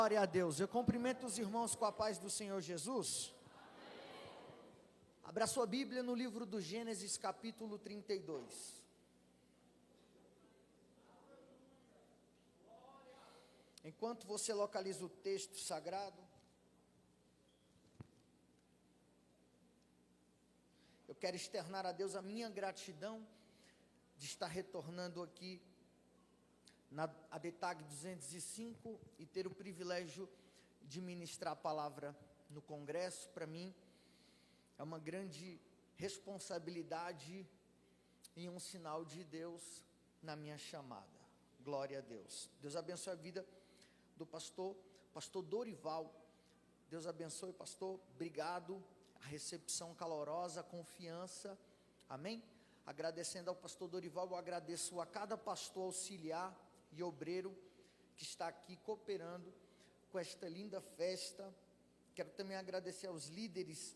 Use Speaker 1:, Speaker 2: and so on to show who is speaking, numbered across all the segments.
Speaker 1: Glória a Deus. Eu cumprimento os irmãos com a paz do Senhor Jesus. Abra sua Bíblia no livro do Gênesis, capítulo 32. Enquanto você localiza o texto sagrado, eu quero externar a Deus a minha gratidão de estar retornando aqui na ADTAG 205 e ter o privilégio de ministrar a palavra no congresso. Para mim é uma grande responsabilidade e um sinal de Deus na minha chamada. Glória a Deus. Deus abençoe a vida do pastor Dorival. Deus abençoe, pastor. Obrigado. A recepção calorosa, a confiança. Amém? Agradecendo ao pastor Dorival, eu agradeço a cada pastor auxiliar e obreiro que está aqui cooperando com esta linda festa. Quero também agradecer aos líderes,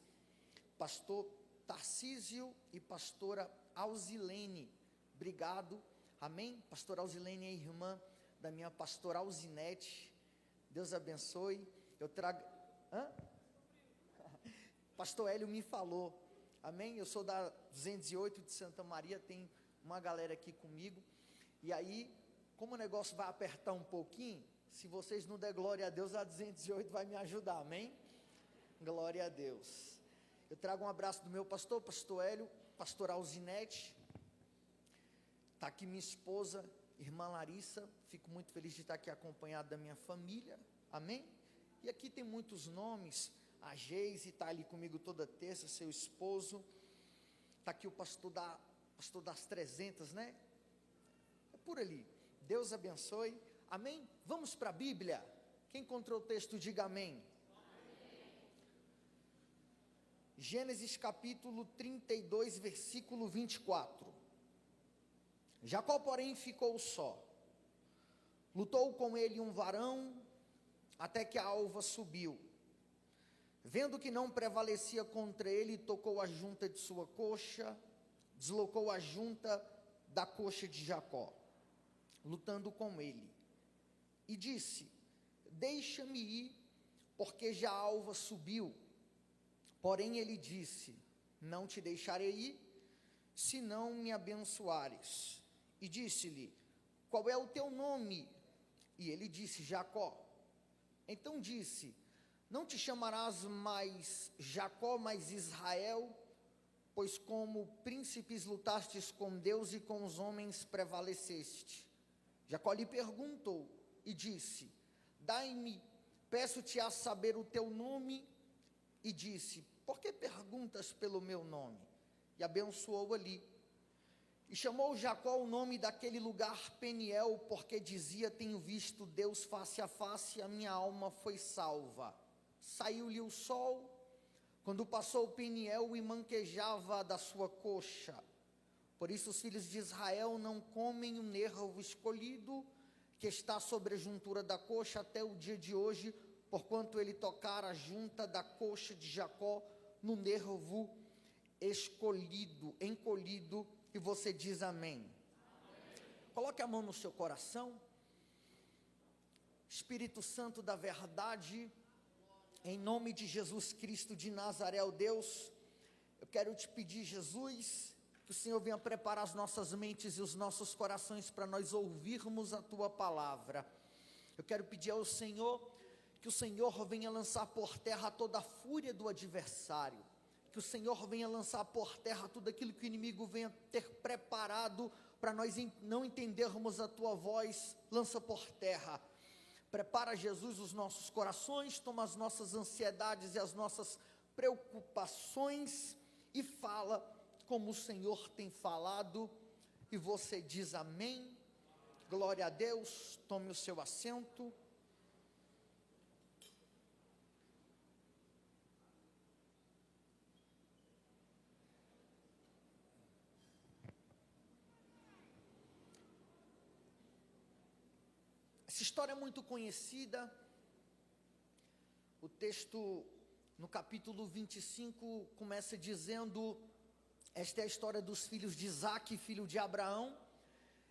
Speaker 1: pastor Tarcísio e pastora Alzilene. Obrigado, amém? Pastora Alzilene é irmã da minha pastora Alzinete. Deus abençoe. Eu trago... Pastor Hélio me falou, amém? Eu sou da 208 de Santa Maria, tem uma galera aqui comigo, e aí, como o negócio vai apertar um pouquinho, se vocês não der glória a Deus, a 208 vai me ajudar, amém? Glória a Deus. Eu trago um abraço do meu pastor Hélio, pastor Alzinete, está aqui minha esposa, irmã Larissa, fico muito feliz de estar aqui acompanhado da minha família, amém? E aqui tem muitos nomes, a Geise está ali comigo toda terça, seu esposo, está aqui o pastor das 300, né? É por ali. Deus abençoe, amém? Vamos para a Bíblia. Quem encontrou o texto, diga amém. Amém. Gênesis capítulo 32, versículo 24. Jacó, porém, ficou só. Lutou com ele um varão, até que a alva subiu. Vendo que não prevalecia contra ele, tocou a junta de sua coxa, deslocou a junta da coxa de Jacó, lutando com ele, e disse: deixa-me ir, porque já a alva subiu. Porém ele disse: não te deixarei ir, se não me abençoares. E disse-lhe: qual é o teu nome? E ele disse: Jacó. Então disse: não te chamarás mais Jacó, mas Israel, pois como príncipes lutastes com Deus e com os homens prevaleceste. Jacó lhe perguntou e disse: dai-me, peço-te a saber o teu nome. E disse: por que perguntas pelo meu nome? E abençoou ali. E chamou Jacó o nome daquele lugar Peniel, porque dizia: tenho visto Deus face a face, a minha alma foi salva. Saiu-lhe o sol, quando passou o Peniel, e manquejava da sua coxa. Por isso os filhos de Israel não comem o nervo escolhido, que está sobre a juntura da coxa, até o dia de hoje, porquanto ele tocara a junta da coxa de Jacó no nervo encolhido, e você diz amém. Amém. Coloque a mão no seu coração. Espírito Santo da verdade, em nome de Jesus Cristo de Nazaré, ó Deus, eu quero te pedir, Jesus, que o Senhor venha preparar as nossas mentes e os nossos corações para nós ouvirmos a Tua palavra. Eu quero pedir ao Senhor, que o Senhor venha lançar por terra toda a fúria do adversário, que o Senhor venha lançar por terra tudo aquilo que o inimigo venha ter preparado para nós não entendermos a Tua voz. Lança por terra. Prepara, Jesus, os nossos corações, toma as nossas ansiedades e as nossas preocupações e fala como o Senhor tem falado, e você diz amém. Glória a Deus. Tome o seu assento. Essa história é muito conhecida. O texto no capítulo 25 começa dizendo: esta é a história dos filhos de Isaque, filho de Abraão.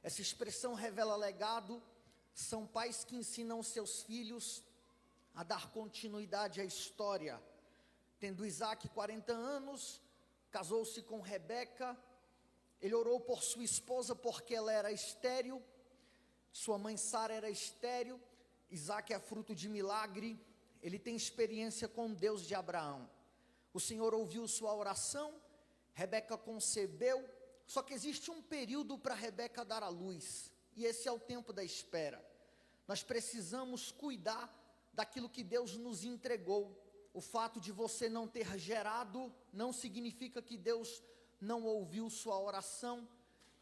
Speaker 1: Essa expressão revela legado, são pais que ensinam seus filhos a dar continuidade à história. Tendo Isaac 40 anos, casou-se com Rebeca. Ele orou por sua esposa porque ela era estéril. Sua mãe Sara era estéril. Isaac é fruto de milagre. Ele tem experiência com Deus de Abraão. O Senhor ouviu sua oração. Rebeca concebeu. Só que existe um período para Rebeca dar à luz. E esse é o tempo da espera. Nós precisamos cuidar daquilo que Deus nos entregou. O fato de você não ter gerado não significa que Deus não ouviu sua oração.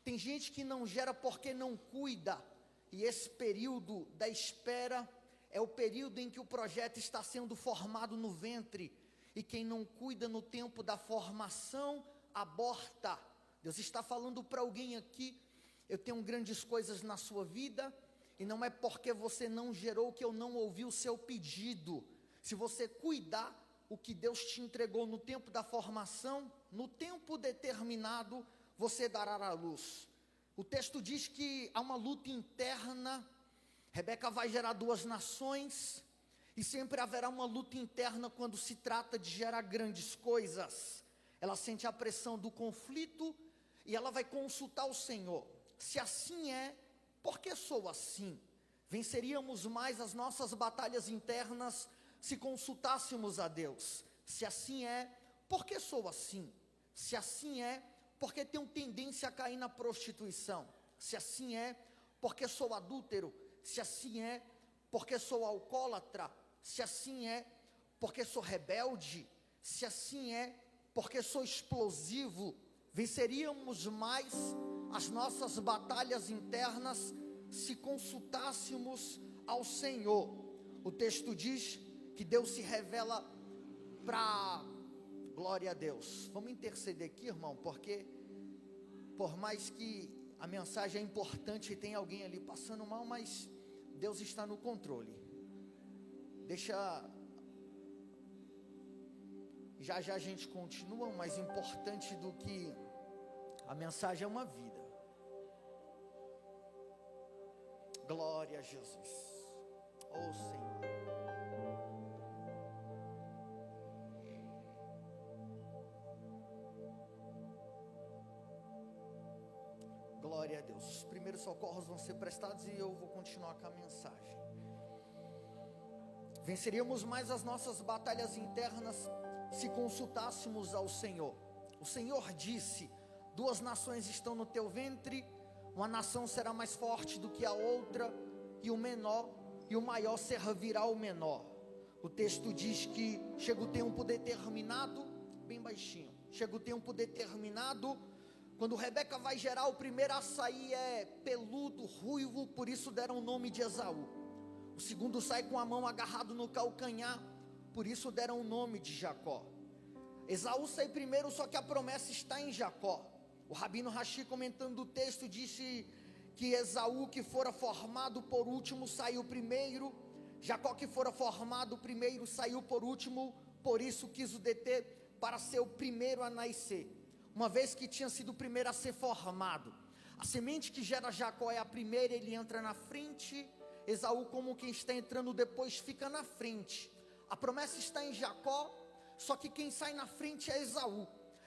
Speaker 1: Tem gente que não gera porque não cuida. E esse período da espera é o período em que o projeto está sendo formado no ventre. E quem não cuida no tempo da formação, aborta. Deus está falando para alguém aqui: eu tenho grandes coisas na sua vida, e não é porque você não gerou que eu não ouvi o seu pedido. Se você cuidar, o que Deus te entregou no tempo da formação, no tempo determinado, você dará à luz. O texto diz que há uma luta interna. Rebeca vai gerar 2 nações, e sempre haverá uma luta interna quando se trata de gerar grandes coisas. Ela sente a pressão do conflito, e ela vai consultar o Senhor. Se assim é, por que sou assim? Venceríamos mais as nossas batalhas internas se consultássemos a Deus. Se assim é, por que sou assim? Se assim é, porque tenho tendência a cair na prostituição. Se assim é, porque sou adúltero. Se assim é, porque sou alcoólatra. Se assim é, porque sou rebelde. Se assim é, porque sou explosivo. Venceríamos mais as nossas batalhas internas se consultássemos ao Senhor. O texto diz que Deus se revela para... Glória a Deus. Vamos interceder aqui, irmão, porque por mais que a mensagem é importante e tem alguém ali passando mal, mas Deus está no controle. Deixa... Já a gente continua, mais importante do que a mensagem é uma vida. Glória a Jesus. Oh Senhor. Glória a Deus. Os primeiros socorros vão ser prestados e eu vou continuar com a mensagem. Venceríamos mais as nossas batalhas internas se consultássemos ao Senhor. O Senhor disse: 2 nações estão no teu ventre, uma nação será mais forte do que a outra, e o menor e o maior servirá ao menor. O texto diz que chega o tempo determinado, bem baixinho, chega o tempo determinado, quando Rebeca vai gerar, o primeiro a sair é peludo, ruivo, por isso deram o nome de Esaú. O segundo sai com a mão agarrado no calcanhar, por isso deram o nome de Jacó. Esaú sai primeiro, só que a promessa está em Jacó. O Rabino Rashi, comentando o texto, disse que Esaú, que fora formado por último, saiu primeiro. Jacó, que fora formado primeiro, saiu por último. Por isso quis o deter para ser o primeiro a nascer, uma vez que tinha sido o primeiro a ser formado. A semente que gera Jacó é a primeira, ele entra na frente. Esaú, como quem está entrando depois, fica na frente. A promessa está em Jacó, só que quem sai na frente é Esaú.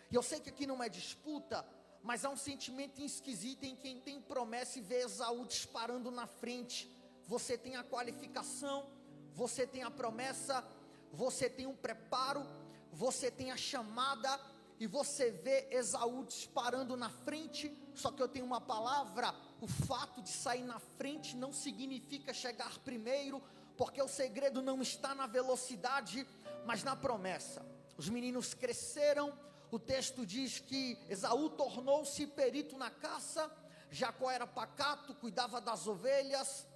Speaker 1: E eu sei que aqui não é disputa, mas há um sentimento esquisito em quem tem promessa e vê Esaú disparando na frente. Você tem a qualificação, você tem a promessa, você tem um preparo, você tem a chamada, e você vê Esaú disparando na frente. Só que eu tenho uma palavra: o fato de sair na frente não significa chegar primeiro, porque o segredo não está na velocidade, mas na promessa. Os meninos cresceram. O texto diz que Esaú tornou-se perito na caça, Jacó era pacato, cuidava das ovelhas.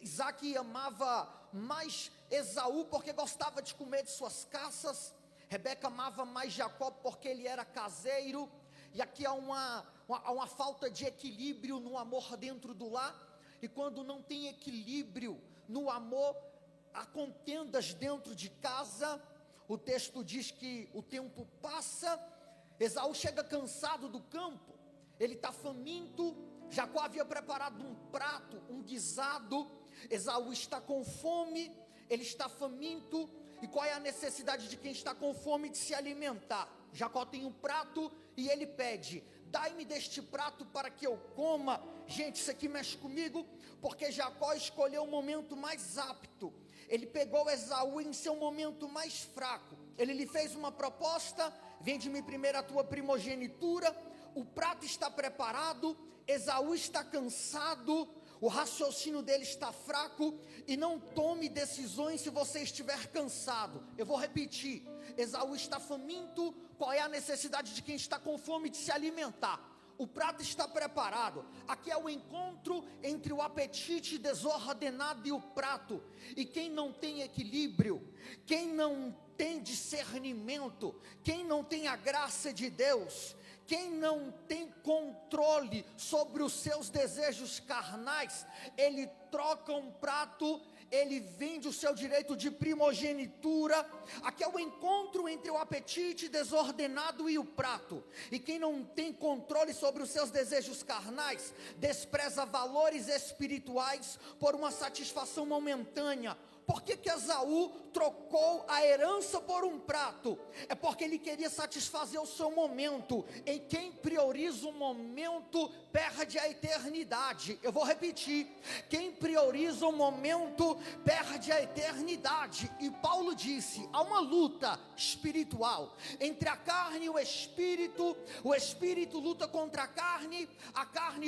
Speaker 1: Isaac amava mais Esaú porque gostava de comer de suas caças. Rebeca amava mais Jacó porque ele era caseiro. E aqui há uma falta de equilíbrio no amor dentro do lar. E quando não tem equilíbrio no amor, há contendas dentro de casa. O texto diz que o tempo passa, Esaú chega cansado do campo, ele está faminto. Jacó havia preparado um prato, um guisado. Esaú está com fome, ele está faminto. E qual é a necessidade de quem está com fome de se alimentar? Jacó tem um prato e ele pede: dai-me deste prato para que eu coma. Gente, isso aqui mexe comigo, porque Jacó escolheu o momento mais apto. Ele pegou Esaú em seu momento mais fraco. Ele lhe fez uma proposta: vende-me primeiro a tua primogenitura. O prato está preparado, Esaú está cansado, o raciocínio dele está fraco, e não tome decisões se você estiver cansado. Eu vou repetir: Esaú está faminto. Qual é a necessidade de quem está com fome de se alimentar? O prato está preparado. Aqui é o encontro entre o apetite desordenado e o prato. E quem não tem equilíbrio, quem não tem discernimento, quem não tem a graça de Deus, quem não tem controle sobre os seus desejos carnais, ele troca um prato, ele vende o seu direito de primogenitura. Aqui é o encontro entre o apetite desordenado e o prato. E quem não tem controle sobre os seus desejos carnais, despreza valores espirituais por uma satisfação momentânea. Por que Esaú trocou a herança por um prato? É porque ele queria satisfazer o seu momento. E quem prioriza o momento perde a eternidade. Eu vou repetir: quem prioriza o momento perde a eternidade. E Paulo disse: há uma luta espiritual entre a carne e o espírito luta contra a carne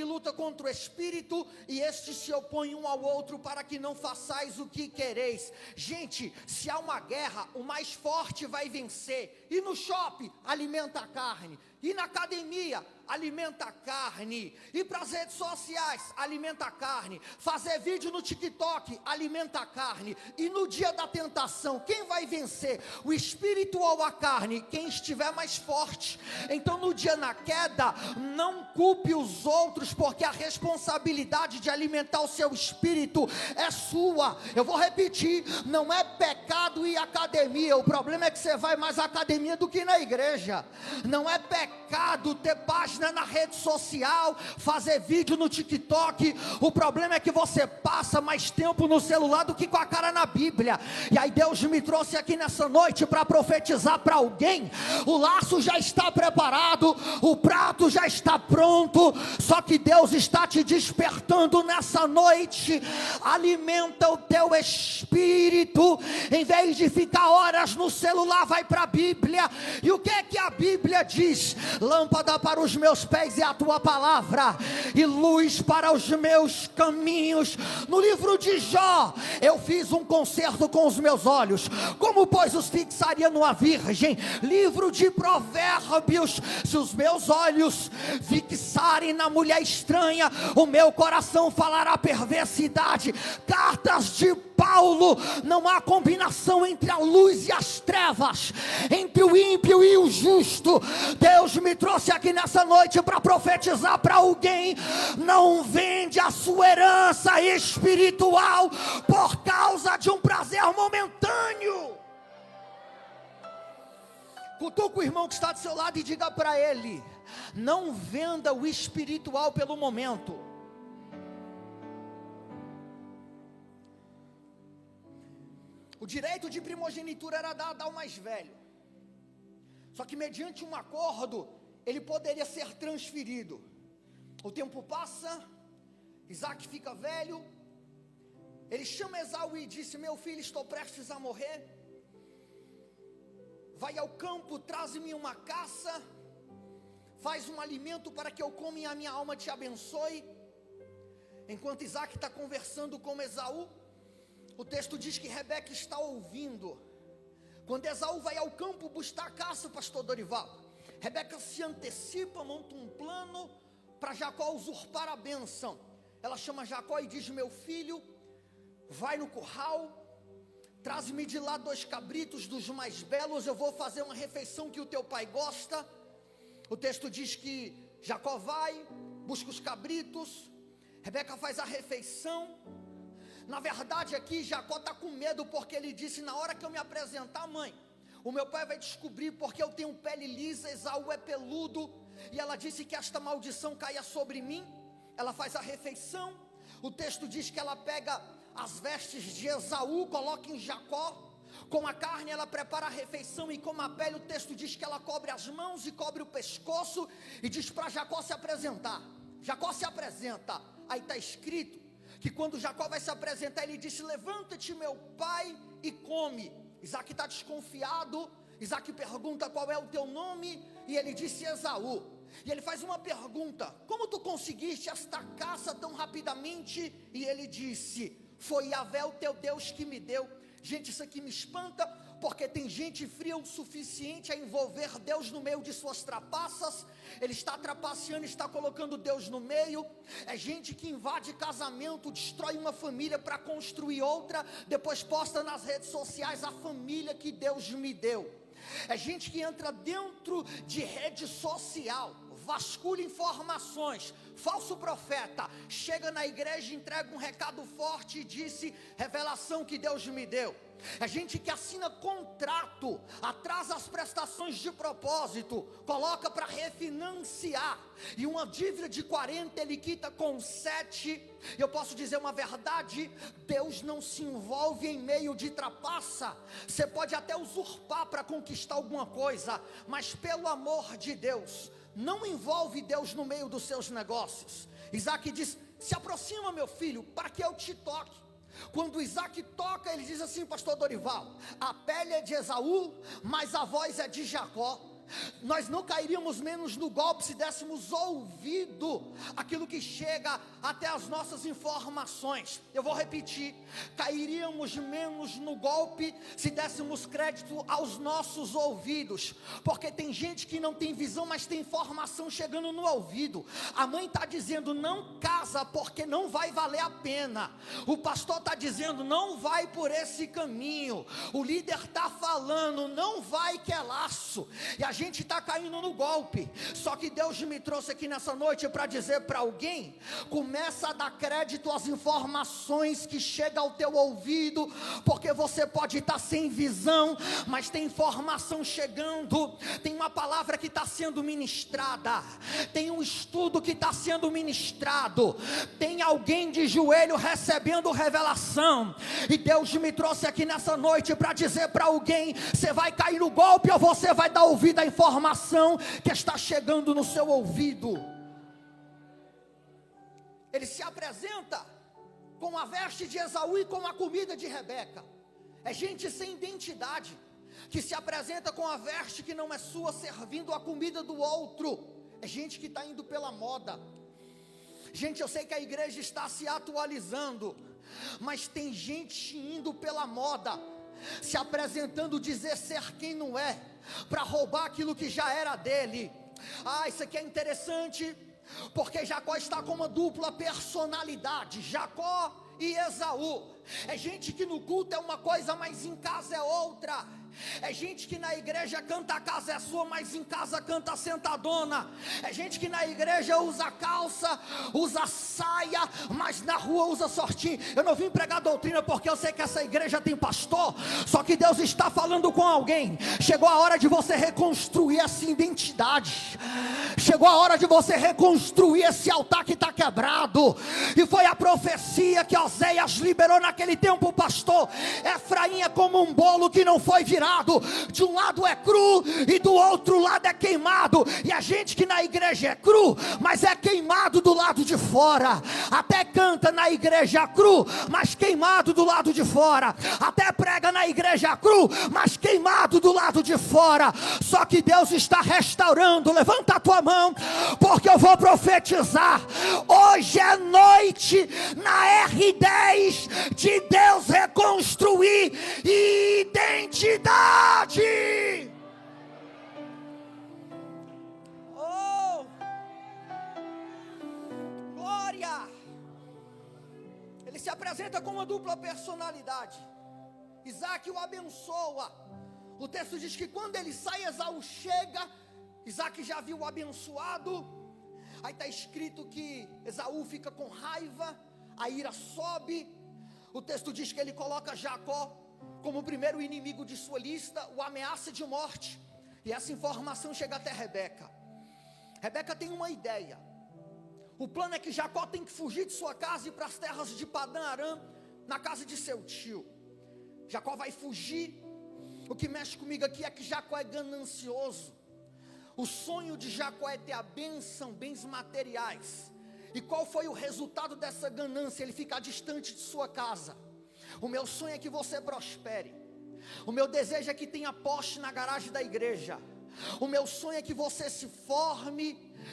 Speaker 1: luta contra o espírito, e estes se opõem um ao outro para que não façais o que quereis. Gente, se há uma guerra, o mais forte vai vencer. E no shopping, alimenta a carne. E na academia, alimenta a carne. E para as redes sociais, alimenta a carne. Fazer vídeo no TikTok, alimenta a carne. E no dia da tentação, quem vai vencer? O espírito ou a carne? Quem estiver mais forte. Então no dia da queda, não culpe os outros, porque a responsabilidade de alimentar o seu espírito é sua. Eu vou repetir: não é pecado ir à academia. O problema é que você vai mais à academia do que na igreja. Não é pecado ter página na rede social, fazer vídeo no TikTok. O problema é que você passa mais tempo no celular do que com a cara na Bíblia. E aí Deus me trouxe aqui nessa noite para profetizar para alguém: o laço já está preparado, o prato já está pronto, só que Deus está te despertando nessa noite. Alimenta o teu espírito, em vez de ficar horas no celular, vai para a Bíblia. E o que é que a Bíblia diz? Lâmpada para os meus pés é a tua palavra, e luz para os meus caminhos. No livro de Jó, eu fiz um concerto com os meus olhos, como pois os fixaria numa virgem? Livro de Provérbios: se os meus olhos fixarem na mulher estranha, o meu coração falará perversidade. Cartas de Paulo: não há combinação entre a luz e as trevas, entre o ímpio e o justo. Deus me trouxe aqui nessa noite para profetizar para alguém: não vende a sua herança espiritual por causa de um prazer momentâneo. Cutuca o irmão que está do seu lado e diga para ele: não venda o espiritual pelo momento. O direito de primogenitura era dado ao mais velho, só que mediante um acordo, ele poderia ser transferido. O tempo passa, Isaac fica velho, ele chama Esaú e disse: meu filho, estou prestes a morrer, vai ao campo, traz-me uma caça, faz um alimento para que eu coma e a minha alma te abençoe. Enquanto Isaac está conversando com Esaú, o texto diz que Rebeca está ouvindo. Quando Esaú vai ao campo buscar a caça, pastor Dorival, Rebeca se antecipa, monta um plano para Jacó usurpar a bênção. Ela chama Jacó e diz: meu filho, vai no curral, traz-me de lá 2 cabritos dos mais belos, eu vou fazer uma refeição que o teu pai gosta. O texto diz que Jacó vai, busca os cabritos, Rebeca faz a refeição. Na verdade aqui Jacó está com medo, porque ele disse: na hora que eu me apresentar, mãe, o meu pai vai descobrir, porque eu tenho pele lisa, Esaú é peludo, e ela disse que esta maldição caia sobre mim. Ela faz a refeição. O texto diz que ela pega as vestes de Esaú, coloca em Jacó. Com a carne ela prepara a refeição, e com a pele o texto diz que ela cobre as mãos e cobre o pescoço, e diz para Jacó se apresentar. Jacó se apresenta. Aí está escrito que quando Jacó vai se apresentar, ele disse: levanta-te, meu pai, e come. Isaac está desconfiado. Isaac pergunta: qual é o teu nome? E ele disse: Esaú. E ele faz uma pergunta: como tu conseguiste esta caça tão rapidamente? E ele disse: foi Yahvé o teu Deus que me deu. Gente, isso aqui me espanta, porque tem gente fria o suficiente a envolver Deus no meio de suas trapaças. Ele está trapaceando, está colocando Deus no meio. É gente que invade casamento, destrói uma família para construir outra, depois posta nas redes sociais a família que Deus me deu. É gente que entra dentro de rede social, vasculha informações, falso profeta, chega na igreja, entrega um recado forte e disse: revelação que Deus me deu. É gente que assina contrato, atrasa as prestações de propósito, coloca para refinanciar, e uma dívida de 40 ele quita com 7. Eu posso dizer uma verdade: Deus não se envolve em meio de trapaça. Você pode até usurpar para conquistar alguma coisa, mas pelo amor de Deus, não envolve Deus no meio dos seus negócios. Isaac diz: se aproxima, meu filho, para que eu te toque. Quando Isaac toca, ele diz assim: pastor Dorival, a pele é de Esaú, mas a voz é de Jacó. Nós não cairíamos menos no golpe se dessemos ouvido àquilo que chega até as nossas informações. Eu vou repetir: cairíamos menos no golpe se dessemos crédito aos nossos ouvidos, porque tem gente que não tem visão, mas tem informação chegando no ouvido. A mãe está dizendo: não casa porque não vai valer a pena. O pastor está dizendo: não vai por esse caminho. O líder está falando: não vai que é laço. E a gente está caindo no golpe. Só que Deus me trouxe aqui nessa noite para dizer para alguém: começa a dar crédito às informações que chegam ao teu ouvido, porque você pode estar sem visão, mas tem informação chegando, tem uma palavra que está sendo ministrada, tem um estudo que está sendo ministrado, tem alguém de joelho recebendo revelação. E Deus me trouxe aqui nessa noite para dizer para alguém: você vai cair no golpe ou você vai dar ouvido à informação que está chegando no seu ouvido. Ele se apresenta com a veste de Esaú e com a comida de Rebeca. É gente sem identidade, que se apresenta com a veste que não é sua, servindo a comida do outro. É gente que está indo pela moda. Gente, eu sei que a igreja está se atualizando, mas tem gente indo pela moda, se apresentando, dizer ser quem não é, para roubar aquilo que já era dele. Isso aqui é interessante, porque Jacó está com uma dupla personalidade, Jacó e Esaú. É gente que no culto é uma coisa, mas em casa é outra. É gente que na igreja canta a casa é sua, mas em casa canta a sentadona. É gente que na igreja usa calça, usa saia, mas na rua usa shortinho. Eu não vim pregar doutrina porque eu sei que essa igreja tem pastor. Só que Deus está falando com alguém. Chegou a hora de você reconstruir essa identidade. Chegou a hora de você reconstruir esse altar que está quebrado. E foi a profecia que Oséias liberou naquele tempo, pastor. Efraim é como um bolo que não foi virado. De um lado é cru e do outro lado é queimado. E a gente que na igreja é cru, mas é queimado do lado de fora. Até canta na igreja cru, mas queimado do lado de fora. Até prega na igreja cru, mas queimado do lado de fora. Só que Deus está restaurando. Levanta a tua mão, porque eu vou profetizar. Hoje é noite na R10 de Deus reconstruir identidade. Oh, glória. Ele se apresenta com uma dupla personalidade. Isaac o abençoa. O texto diz que quando ele sai, Esaú chega. Isaac já viu o abençoado. Aí está escrito que Esaú fica com raiva, a ira sobe. O texto diz que ele coloca Jacó como o primeiro inimigo de sua lista, o ameaça de morte. E essa informação chega até Rebeca. Rebeca tem uma ideia. O plano é que Jacó tem que fugir de sua casa e ir para as terras de Padã Arã, na casa de seu tio. Jacó vai fugir. O que mexe comigo aqui é que Jacó é ganancioso. O sonho de Jacó é ter a bênção, bens materiais. E qual foi o resultado dessa ganância? Ele ficar distante de sua casa. O meu sonho é que você prospere. O meu desejo é que tenha poste na garagem da igreja. O meu sonho é que você se forme,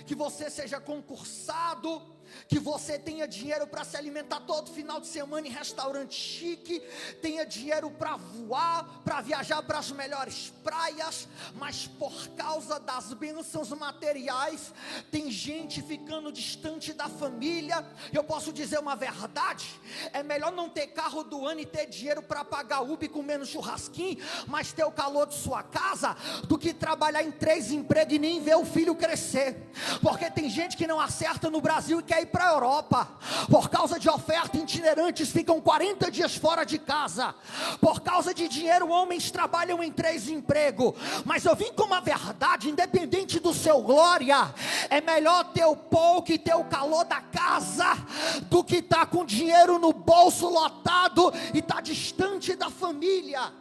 Speaker 1: que você seja concursado, que você tenha dinheiro para se alimentar todo final de semana em restaurante chique, tenha dinheiro para voar, para viajar para as melhores praias, mas por causa das bênçãos materiais, tem gente ficando distante da família. Eu posso dizer uma verdade: é melhor não ter carro do ano e ter dinheiro para pagar Uber com menos churrasquinho, mas ter o calor de sua casa, do que trabalhar em 3 empregos e nem ver o filho crescer. Porque tem gente que não acerta no Brasil e quer ir para a Europa, por causa de oferta. Itinerantes ficam 40 dias fora de casa, por causa de dinheiro. Homens trabalham em 3 empregos, mas eu vim com uma verdade: independente do seu glória, é melhor ter o pouco e ter o calor da casa, do que estar com dinheiro no bolso lotado e estar distante da família.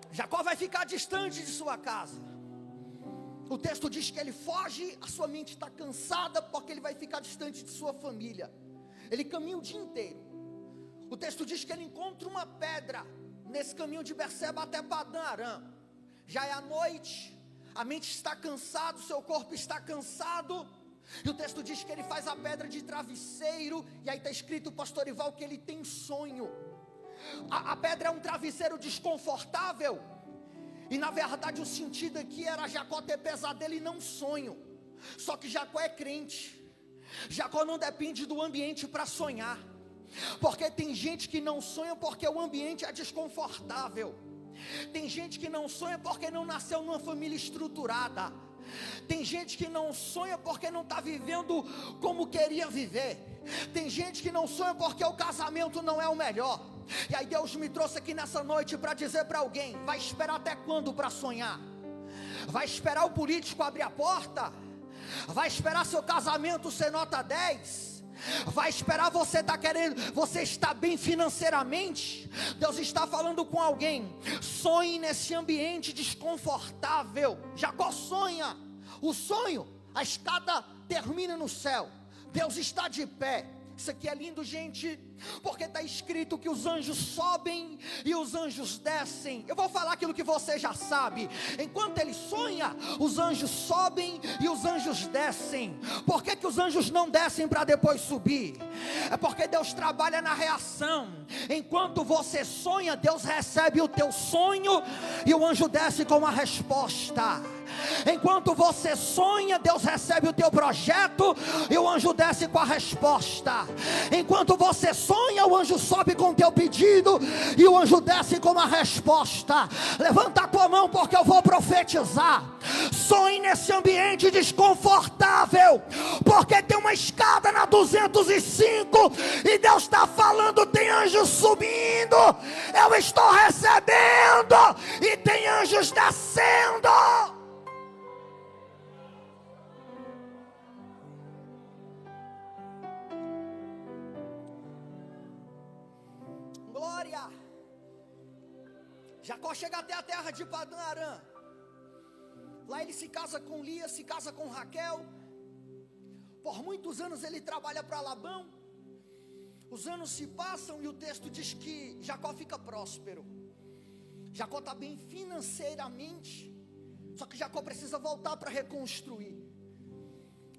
Speaker 1: Jacó vai ficar distante de sua casa. O texto diz que ele foge, a sua mente está cansada, porque ele vai ficar distante de sua família. Ele caminha o dia inteiro. O texto diz que ele encontra uma pedra nesse caminho de Berseba até Padã Arã. Já é a noite, a mente está cansada, o seu corpo está cansado. E o texto diz que ele faz a pedra de travesseiro. E aí está escrito, pastor Ival, que ele tem sonho. A pedra é um travesseiro desconfortável. E na verdade o sentido aqui era Jacó ter pesadelo e não sonho. Só que Jacó é crente. Jacó não depende do ambiente para sonhar. Porque tem gente que não sonha porque o ambiente é desconfortável. Tem gente que não sonha porque não nasceu numa família estruturada. Tem gente que não sonha porque não está vivendo como queria viver. Tem gente que não sonha porque o casamento não é o melhor. E aí Deus me trouxe aqui nessa noite para dizer para alguém: vai esperar até quando para sonhar? Vai esperar o político abrir a porta? Vai esperar seu casamento ser nota 10? Vai esperar você estar querendo, você está bem financeiramente? Deus está falando com alguém: sonhe nesse ambiente desconfortável. Jacó sonha. O sonho, a escada termina no céu. Deus está de pé. Isso aqui é lindo, gente, porque está escrito que os anjos sobem e os anjos descem. Eu vou falar aquilo que você já sabe. Enquanto ele sonha, os anjos sobem e os anjos descem. Por que os anjos não descem para depois subir? É porque Deus trabalha na reação. Enquanto você sonha, Deus recebe o teu sonho e o anjo desce com a resposta. Enquanto você sonha, Deus recebe o teu projeto e o anjo desce com a resposta. Enquanto você sonha, o anjo sobe com o teu pedido e o anjo desce com a resposta. Levanta a tua mão, porque eu vou profetizar. Sonhe nesse ambiente desconfortável, porque tem uma escada na 205 e Deus está falando: tem anjos subindo, eu estou recebendo, e tem anjos descendo. Glória. Jacó chega até a terra de Padã Arã. Lá ele se casa com Lia, se casa com Raquel. Por muitos anos ele trabalha para Labão. Os anos se passam e o texto diz que Jacó fica próspero. Jacó está bem financeiramente. Só que Jacó precisa voltar para reconstruir.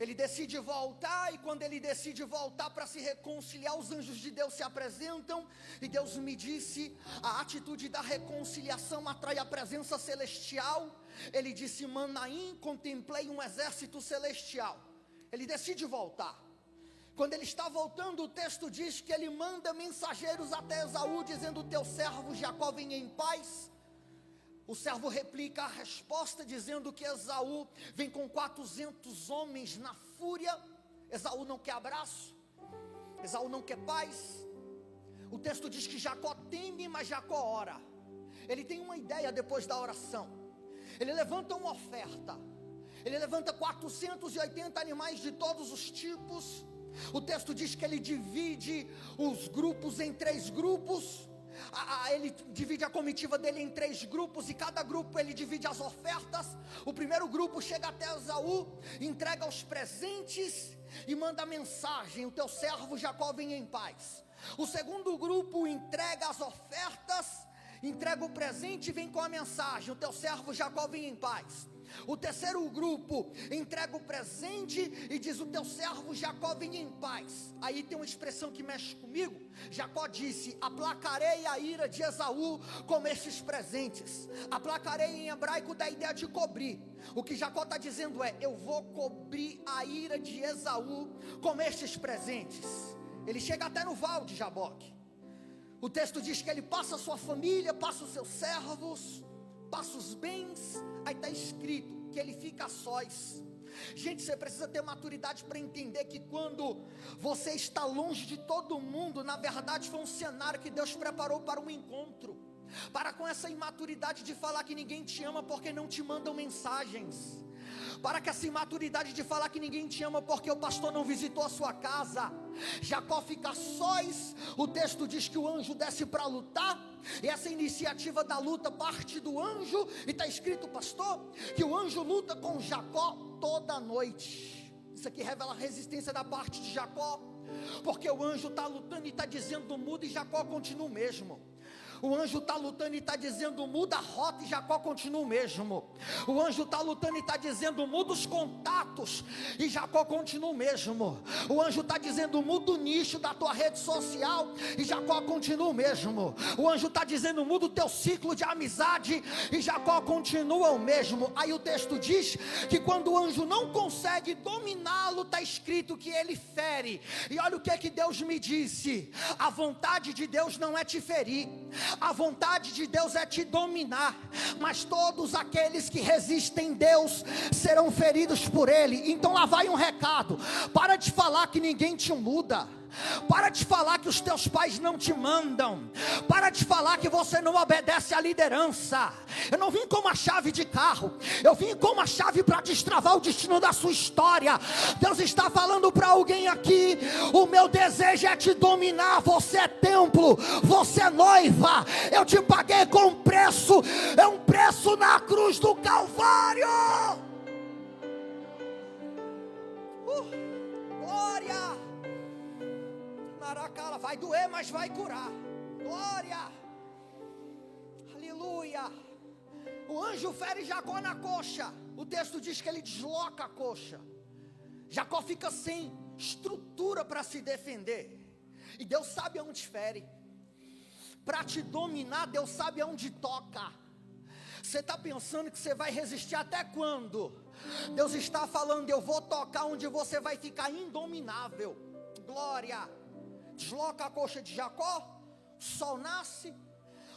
Speaker 1: Ele decide voltar, e quando ele decide voltar para se reconciliar, os anjos de Deus se apresentam, e Deus me disse: a atitude da reconciliação atrai a presença celestial. Ele disse: Manaim, contemplei um exército celestial. Ele decide voltar. Quando ele está voltando, o texto diz que ele manda mensageiros até Esaú, dizendo: teu servo Jacó vem em paz. O servo replica a resposta, dizendo que Esaú vem com 400 homens na fúria. Esaú não quer abraço, Esaú não quer paz. O texto diz que Jacó teme, mas Jacó ora. Ele tem uma ideia depois da oração. Ele levanta uma oferta. Ele levanta 480 animais de todos os tipos. O texto diz que ele divide os grupos em 3 grupos. Ele divide a comitiva dele em 3 grupos, e cada grupo ele divide as ofertas. O primeiro grupo chega até Esaú, entrega os presentes e manda mensagem: o teu servo Jacó vem em paz. O segundo grupo entrega as ofertas, entrega o presente e vem com a mensagem: o teu servo Jacó vem em paz. O terceiro grupo entrega o presente e diz: o teu servo Jacó vem em paz. Aí tem uma expressão que mexe comigo. Jacó disse: aplacarei a ira de Esaú com estes presentes. Aplacarei em hebraico da ideia de cobrir. O que Jacó está dizendo é: eu vou cobrir a ira de Esaú com estes presentes. Ele chega até no val de Jaboque. O texto diz que ele passa a sua família, passa os seus servos, passa os bens. Aí está escrito que ele fica a sós. Gente, você precisa ter maturidade para entender que quando você está longe de todo mundo, na verdade foi um cenário que Deus preparou para um encontro. Para com essa imaturidade de falar que ninguém te ama porque não te mandam mensagens. Para com essa imaturidade de falar que ninguém te ama porque o pastor não visitou a sua casa. Jacó fica a sós. O texto diz que o anjo desce para lutar, e essa iniciativa da luta parte do anjo. E está escrito, pastor, que o anjo luta com Jacó toda noite. Isso aqui revela a resistência da parte de Jacó, porque o anjo está lutando e está dizendo muda, e Jacó continua o mesmo. O anjo está lutando e está dizendo muda a rota, e Jacó continua o mesmo. O anjo está lutando e está dizendo muda os contatos, e Jacó continua o mesmo. O anjo está dizendo muda o nicho da tua rede social, e Jacó continua o mesmo. O anjo está dizendo muda o teu ciclo de amizade, e Jacó continua o mesmo. Aí o texto diz que quando o anjo não consegue dominá-lo, está escrito que ele fere. E olha o que Deus me disse: a vontade de Deus não é te ferir, a vontade de Deus é te dominar. Mas todos aqueles que resistem a Deus serão feridos por Ele. Então lá vai um recado: para de falar que ninguém te muda. Para de falar que os teus pais não te mandam. Para de falar que você não obedece à liderança. Eu não vim com uma chave de carro, eu vim com uma chave para destravar o destino da sua história. Deus está falando para alguém aqui: o meu desejo é te dominar. Você é templo, você é noiva. Eu te paguei com um preço, é um preço na cruz do Calvário. Glória. Vai doer, mas vai curar. Glória. Aleluia. O anjo fere Jacó na coxa. O texto diz que ele desloca a coxa. Jacó fica sem estrutura para se defender. E Deus sabe aonde fere. Para te dominar, Deus sabe aonde toca. Você está pensando que você vai resistir até quando? Deus está falando: eu vou tocar onde você vai ficar indominável. Glória. Desloca a coxa de Jacó, o sol nasce.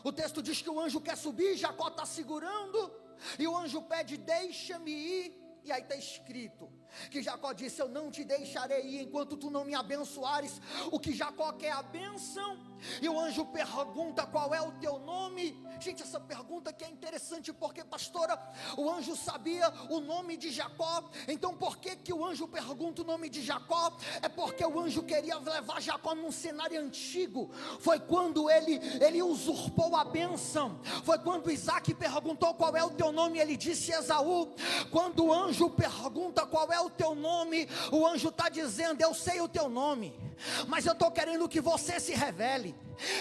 Speaker 1: O texto diz que o anjo quer subir, Jacó está segurando, e o anjo pede: deixa-me ir. E aí está escrito que Jacó disse: eu não te deixarei ir enquanto tu não me abençoares. O que Jacó quer é a bênção. E o anjo pergunta: qual é o teu nome? Gente, essa pergunta aqui é interessante, porque, pastora, o anjo sabia o nome de Jacó. Então por que o anjo pergunta o nome de Jacó? É porque o anjo queria levar Jacó num cenário antigo. Foi quando ele usurpou a bênção. Foi quando Isaac perguntou: qual é o teu nome? Ele disse: Esaú. Quando o anjo pergunta qual é o teu nome, o anjo está dizendo: eu sei o teu nome, mas eu estou querendo que você se revele.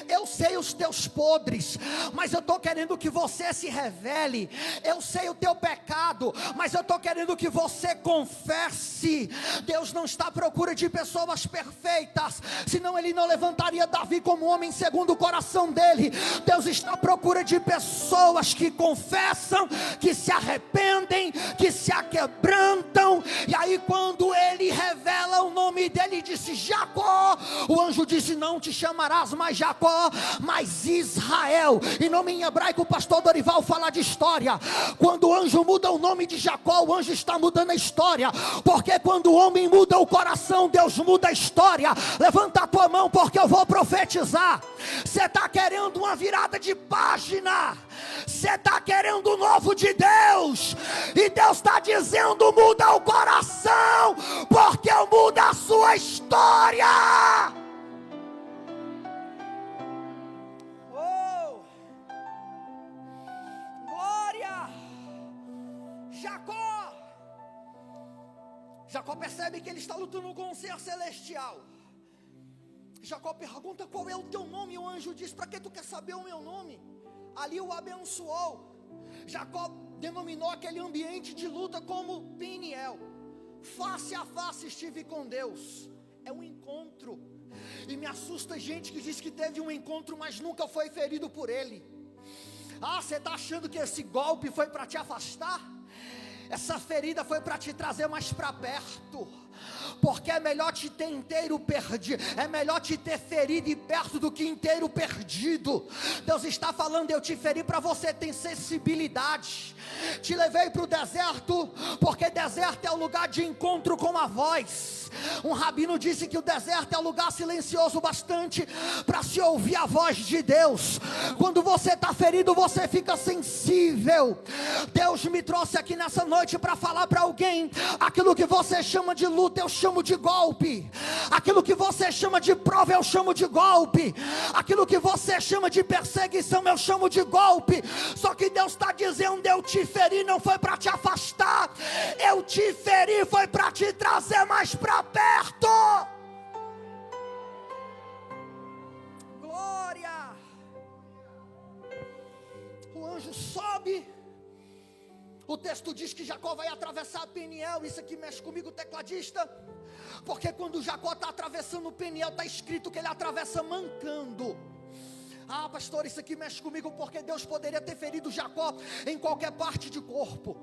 Speaker 1: Eu sei os teus podres, mas eu estou querendo que você se revele. Eu sei o teu pecado, mas eu estou querendo que você confesse. Deus não está à procura de pessoas perfeitas, senão Ele não levantaria Davi como homem segundo o coração dele. Deus está à procura de pessoas que confessam, que se arrependem, que se aquebrantam. E aí quando Ele revela o nome dele, disse: Jacó. O anjo disse: não te chamarás mais Jacó, mas Israel. E nome em hebraico, o pastor Dorival fala de história. Quando o anjo muda o nome de Jacó, o anjo está mudando a história. Porque quando o homem muda o coração, Deus muda a história. Levanta a tua mão, porque eu vou profetizar. Você está querendo uma virada de página, você está querendo o novo de Deus, e Deus está dizendo: muda o coração, porque eu mudo a sua história. Oh, glória. Jacó percebe que ele está lutando com um ser celestial. Jacó pergunta: qual é o teu nome? E o anjo diz: para que tu quer saber o meu nome? Ali o abençoou. Jacó denominou aquele ambiente de luta como Peniel. Face a face estive com Deus. É um encontro. E me assusta gente que diz que teve um encontro, mas nunca foi ferido por ele. Ah, você está achando que esse golpe foi para te afastar? Essa ferida foi para te trazer mais para perto. Porque é melhor te ter inteiro perdido, é melhor te ter ferido e perto do que inteiro perdido. Deus está falando: eu te feri para você ter sensibilidade. Te levei para o deserto, porque deserto é o lugar de encontro com a voz. Um rabino disse que o deserto é um lugar silencioso bastante para se ouvir a voz de Deus. Quando você está ferido, você fica sensível. Deus me trouxe aqui nessa noite para falar para alguém: aquilo que você chama de luta, eu chamo de golpe. Aquilo que você chama de prova, eu chamo de golpe. Aquilo que você chama de perseguição, eu chamo de golpe. Só que Deus está dizendo: eu te feri, não foi para te afastar. Eu te feri, foi para te trazer mais para perto. Glória. O anjo sobe. O texto diz que Jacó vai atravessar Peniel. Isso aqui mexe comigo, tecladista. Porque quando Jacó está atravessando Peniel, está escrito que ele atravessa mancando. Ah, pastor, isso aqui mexe comigo, porque Deus poderia ter ferido Jacó em qualquer parte do corpo.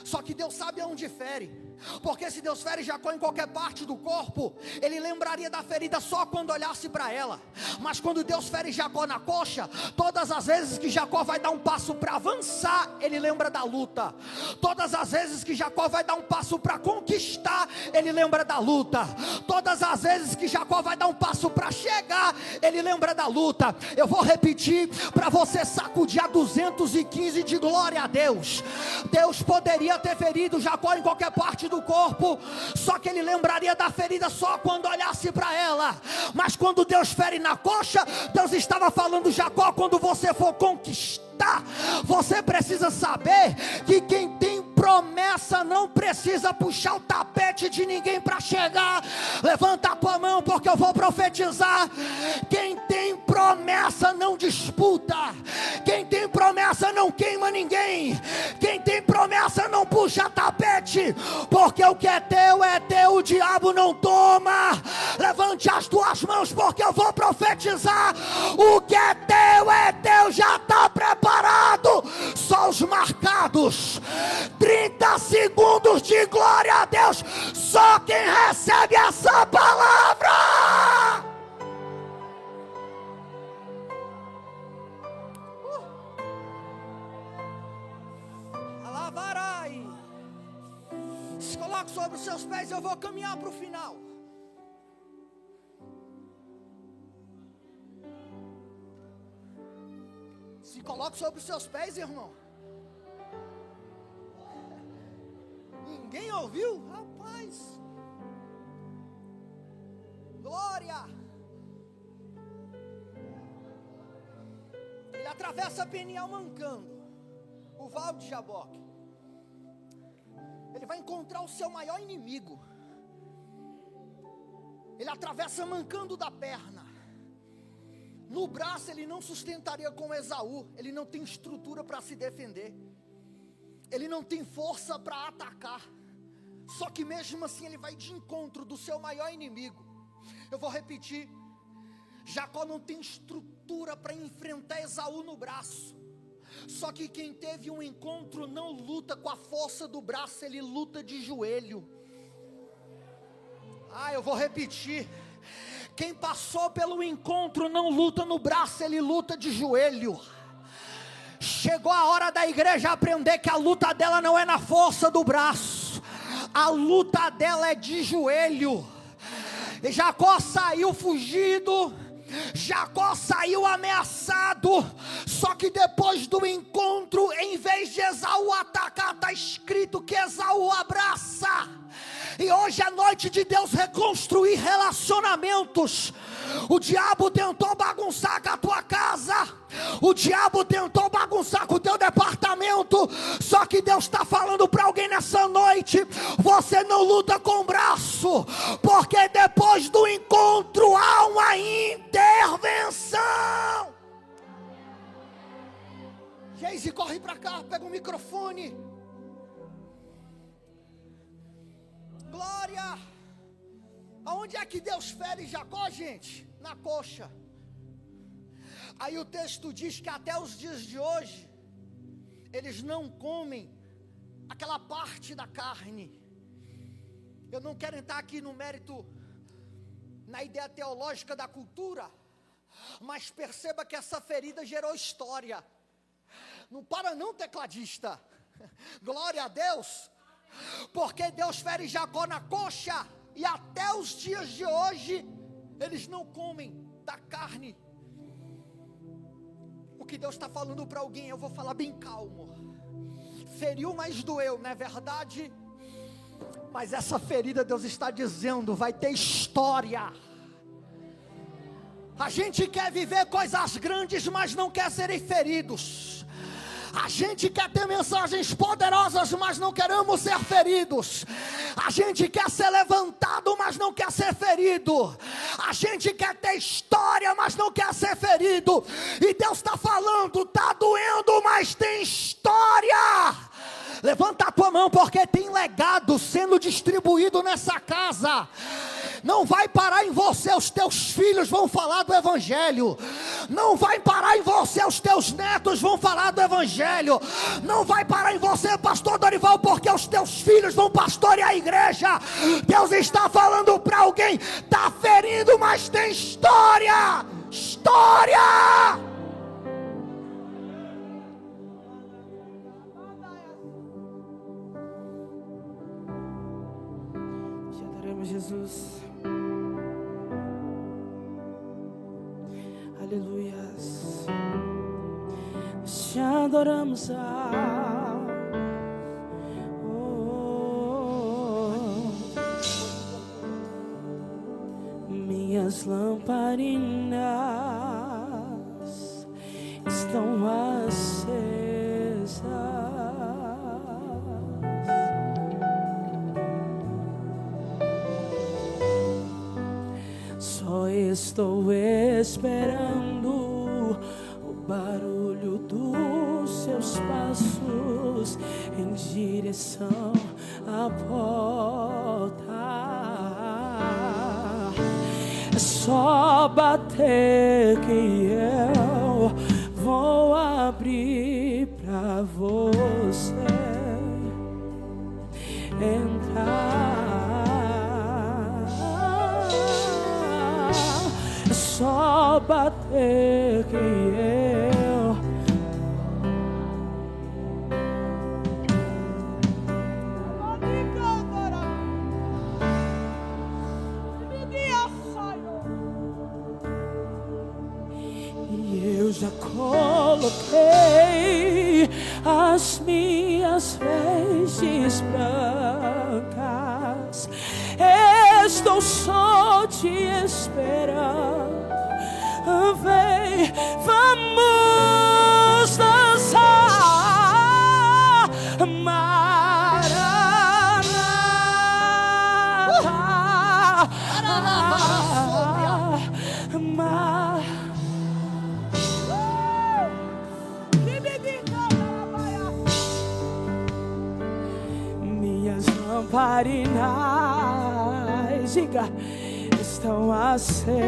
Speaker 1: Só que Deus sabe aonde fere. Porque se Deus fere Jacó em qualquer parte do corpo, ele lembraria da ferida só quando olhasse para ela. Mas quando Deus fere Jacó na coxa, todas as vezes que Jacó vai dar um passo para avançar, ele lembra da luta. Todas as vezes que Jacó vai dar um passo para conquistar, ele lembra da luta. Todas as vezes que Jacó vai dar um passo para chegar, ele lembra da luta. Eu vou repetir para você sacudir a 215 de glória a Deus. Deus poderia ter ferido Jacó em qualquer parte do corpo, só que ele lembraria da ferida só quando olhasse para ela. Mas quando Deus fere na coxa, Deus estava falando: Jacó, quando você for conquistar, você precisa saber que quem tem promessa não precisa puxar o tapete de ninguém para chegar. Levanta a tua mão, porque eu vou profetizar. Quem tem promessa não disputa. Quem tem promessa não queima ninguém. Quem tem promessa não puxa tapete, porque o que é teu, o diabo não toma. Levante as tuas mãos, porque eu vou profetizar. O que é teu, já está preparado. Só os marcados. 30 segundos de glória a Deus. Só quem recebe essa palavra. Alavarai. Se coloque sobre os seus pés, eu vou caminhar para o final. Se coloque sobre os seus pés, irmão. Ninguém ouviu? Rapaz. Glória. Ele atravessa Peniel mancando, o Val de Jaboque. Ele vai encontrar o seu maior inimigo. Ele atravessa mancando da perna. No braço ele não sustentaria com Esaú. Ele não tem estrutura para se defender. Ele não tem força para atacar. Só que mesmo assim ele vai de encontro do seu maior inimigo. Eu vou repetir. Jacó não tem estrutura para enfrentar Esaú no braço. Só que quem teve um encontro não luta com a força do braço, ele luta de joelho. Ah, eu vou repetir. Quem passou pelo encontro não luta no braço, ele luta de joelho. Chegou a hora da igreja aprender que a luta dela não é na força do braço. A luta dela é de joelho. E Jacó saiu fugido. Jacó saiu ameaçado. Só que depois do encontro, em vez de Esaú atacar, está escrito que Esaú abraça. E hoje é noite de Deus reconstruir relacionamentos. O diabo tentou bagunçar com a tua casa, o diabo tentou bagunçar com o teu departamento. Só que Deus está falando para alguém nessa noite: você não luta com o braço, porque depois do encontro há uma intervenção. Geise, corre para cá, pega o microfone. Glória. Aonde é que Deus fere Jacó, gente? Na coxa. Aí o texto diz que até os dias de hoje eles não comem aquela parte da carne. Eu não quero entrar aqui no mérito, na ideia teológica da cultura, mas perceba que essa ferida gerou história. Não para não, tecladista. Glória a Deus. Porque Deus fere Jacó na coxa, e até os dias de hoje eles não comem da carne. O que Deus está falando para alguém, eu vou falar bem calmo. Feriu, mas doeu, não é verdade? Mas essa ferida, Deus está dizendo, vai ter história. A gente quer viver coisas grandes, mas não quer serem feridos. A gente quer ter mensagens poderosas, mas não queremos ser feridos. A gente quer ser levantado, mas não quer ser ferido. A gente quer ter história, mas não quer ser ferido. E Deus está falando, está doendo, mas tem história. Levanta a tua mão, porque tem legado sendo distribuído nessa casa. Não vai parar em você, os teus filhos vão falar do Evangelho. Não vai parar em você, os teus netos vão falar do Evangelho. Não vai parar em você, pastor Dorival, porque os teus filhos vão pastorear a igreja. Deus está falando para alguém, está ferindo, mas tem história. História!
Speaker 2: Te adoramos, Jesus. Aleluias. Te adoramos, minhas lamparinas estão acesas. Só estou esperando o barulho dos seus passos em direção à porta. É só bater que eu vou abrir pra você entrar. É só bater que eu já coloquei as minhas vestes brancas. Estou só te esperando. Vem, vamos dançar. Lamparinas, diga, estão acesas.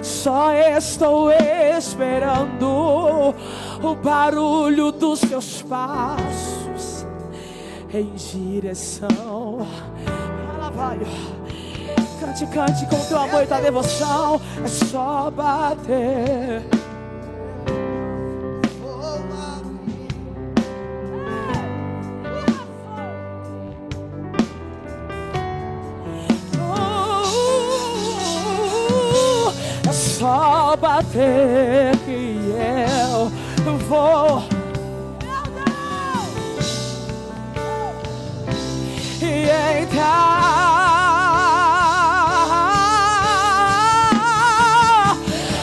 Speaker 2: Só estou esperando o barulho dos seus passos em direção. Ela vai. Cante, cante com teu amor e tua devoção. É só bater. É só bater que eu vou. E entrar.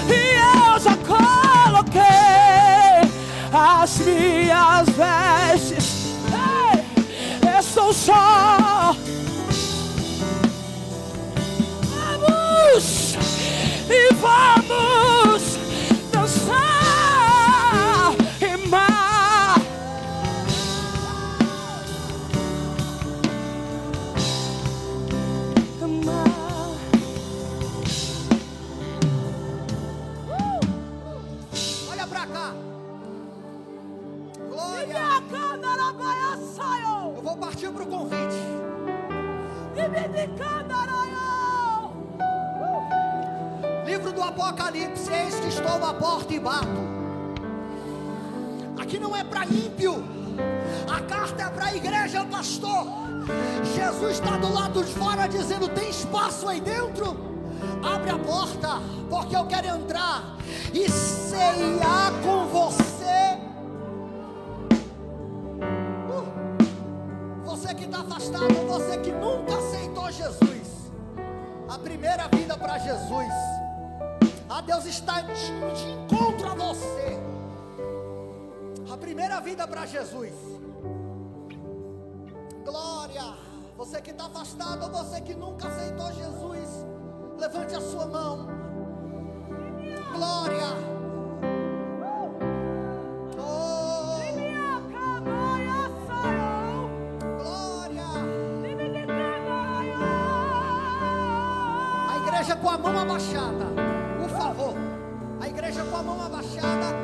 Speaker 2: E eu já coloquei as minhas vestes. Eu sou só. Vamos e vamos dançar e mar.
Speaker 1: Olha pra cá. Glória. Eu vou partir pro convite. Livro do Apocalipse, eis que estou à porta e bato. Aqui não é para ímpio, a carta é para a igreja, pastor. Jesus está do lado de fora dizendo: tem espaço aí dentro? Abre a porta, porque eu quero entrar e ceiar com você. Você que está afastado, você que nunca aceitou Jesus, a primeira vida para Jesus. Deus está de encontro a você. A primeira vida para Jesus. Glória. Você que está afastado, ou você que nunca aceitou Jesus, levante a sua mão. Glória. Oh. Glória. A igreja com a mão abaixada. Por favor, a igreja com a mão abaixada.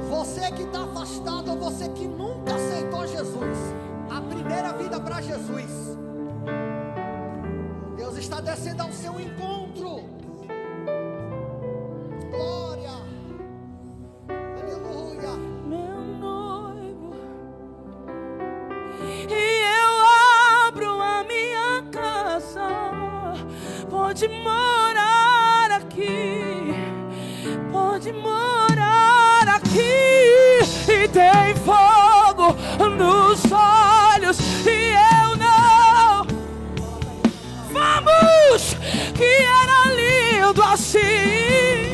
Speaker 1: Você que está afastado, ou você que nunca aceitou Jesus, a primeira vida para Jesus. Deus está descendo ao seu encontro. Glória. Aleluia.
Speaker 2: Meu noivo, e eu abro a minha casa. Pode morar aqui, pode morar aqui. E tem fogo nos olhos e eu não. Vamos, que era lindo assim.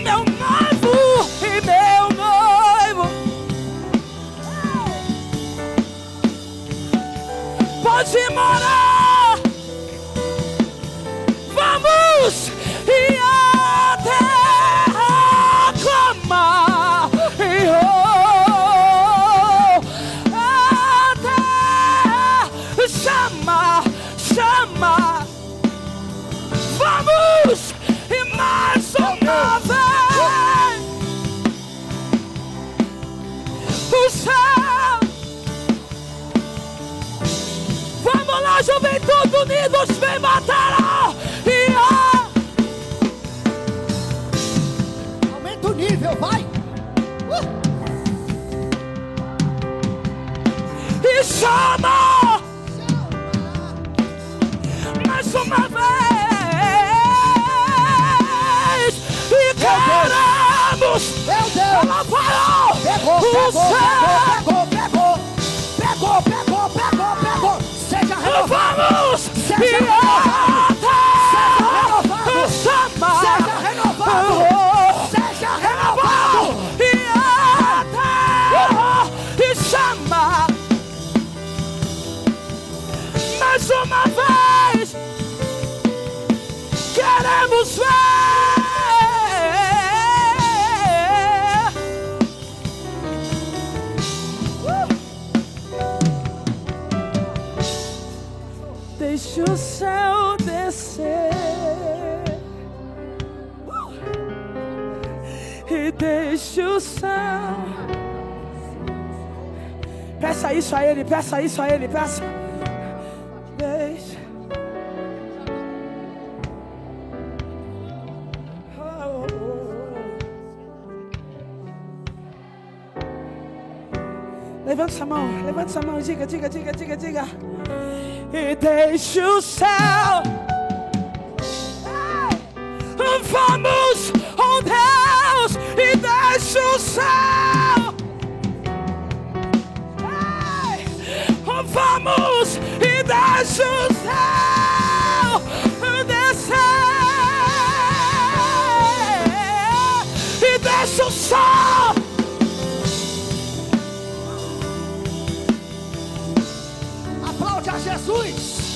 Speaker 2: Meu noivo e meu noivo, pode morar. Vamos, e a terra clama, e a terra chama, chama. Vamos, e mais uma vez o céu. Vamos lá, juventude, unidos, vem batalhar.
Speaker 1: Aumenta o nível, vai.
Speaker 2: E chama mais uma vez. E queremos.
Speaker 1: Meu Deus.
Speaker 2: Ela parou.
Speaker 1: Pegou. Seja renovado.
Speaker 2: Vamos.
Speaker 1: Seja renovado. Seja renovado. Seja renovado.
Speaker 2: E a terra e chama mais uma vez. Queremos ver. Deixa o céu descer e deixa o céu. Peça isso a Ele, peça isso a Ele, peça. Deixa. Levanta essa mão, diga. E deixa o céu Vamos, oh Deus, e desce o céu. Oh, vamos e desce o céu. Desce e desce o sol.
Speaker 1: Aplaude a Jesus.